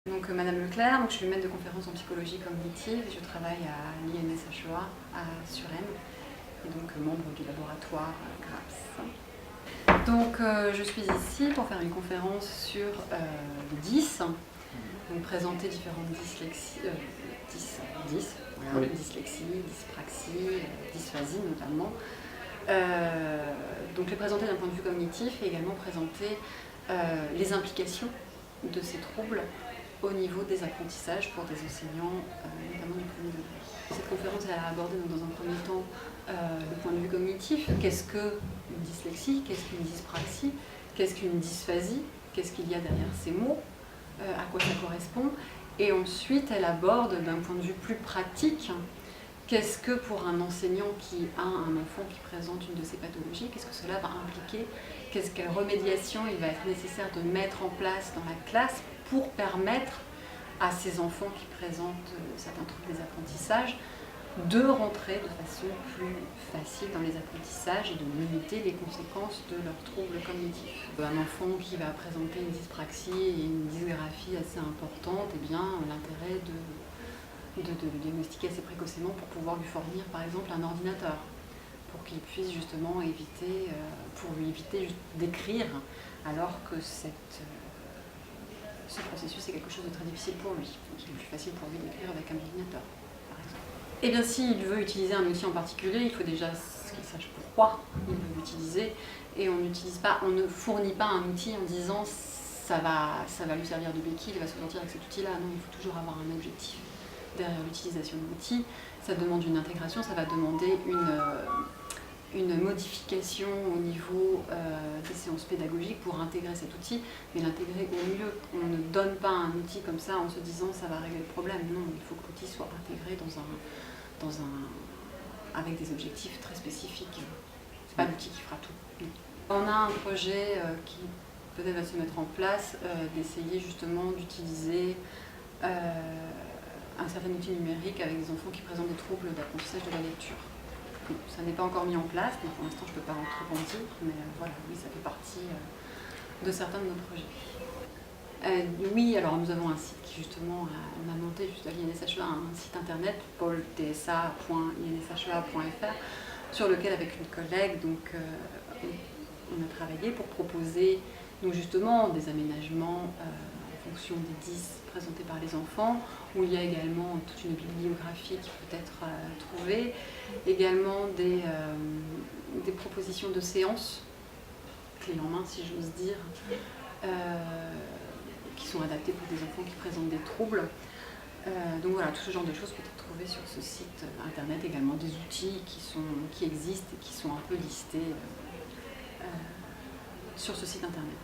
Donc Madame Leclerc, je suis maître de conférence en psychologie cognitive et je travaille à l'INSHEA à Suresnes et donc membre du laboratoire GRAPS. Donc je suis ici pour faire une conférence sur le 10, donc présenter différentes dyslexies, dyslexie, dyspraxie, dysphasie notamment. Donc les présenter d'un point de vue cognitif et également présenter les implications de ces troubles au niveau des apprentissages pour des enseignants, notamment du premier degré. Cette conférence a abordé dans un premier temps le point de vue cognitif. Qu'est-ce qu'une dyslexie? Qu'est-ce qu'une dyspraxie? Qu'est-ce qu'une dysphasie? Qu'est-ce qu'il y a derrière ces mots? À quoi ça correspond? Et ensuite, elle aborde d'un point de vue plus pratique, qu'est-ce que pour un enseignant qui a un enfant qui présente une de ces pathologies, qu'est-ce que cela va impliquer? Quelle remédiation il va être nécessaire de mettre en place dans la classe pour permettre à ces enfants qui présentent certains troubles des apprentissages de rentrer de façon plus facile dans les apprentissages et de limiter les conséquences de leurs troubles cognitifs. Un enfant qui va présenter une dyspraxie et une dysgraphie assez importante, eh bien, l'intérêt de le diagnostiquer assez précocement pour pouvoir lui fournir par exemple un ordinateur, pour qu'il puisse justement éviter, d'écrire, alors que ce processus est quelque chose de très difficile pour lui. Donc il est plus facile pour lui d'écrire avec un ordinateur, par exemple. Et bien s'il veut utiliser un outil en particulier, il faut déjà qu'il sache pourquoi il veut l'utiliser, et on ne fournit pas un outil en disant ça va lui servir de béquille, il va se sortir avec cet outil-là. Non, il faut toujours avoir un objectif derrière l'utilisation de l'outil. Ça demande une intégration, ça va demander une modification au niveau des séances pédagogiques pour intégrer cet outil, mais l'intégrer au mieux. On ne donne pas un outil comme ça en se disant ça va régler le problème. Non, il faut que l'outil soit intégré avec des objectifs très spécifiques. C'est pas l'outil qui fera tout. On a un projet qui peut-être va se mettre en place, d'essayer justement d'utiliser un certain outil numérique avec des enfants qui présentent des troubles d'apprentissage de la lecture. Ça n'est pas encore mis en place, donc pour l'instant je ne peux pas trop en dire, mais voilà, oui, ça fait partie de certains de nos projets. Oui, alors nous avons un site qui justement, on a monté juste à l'INSHEA un site internet, paultsa.inshea.fr, sur lequel avec une collègue, donc, on a travaillé pour proposer donc justement des aménagements en fonction des 10 présentés par les enfants, où il y a également toute une bibliographie qui peut être trouvée, également des propositions de séances, clés en main si j'ose dire, qui sont adaptées pour des enfants qui présentent des troubles. Donc voilà, tout ce genre de choses peut être trouvé sur ce site internet, également des outils qui existent et qui sont un peu listés sur ce site internet.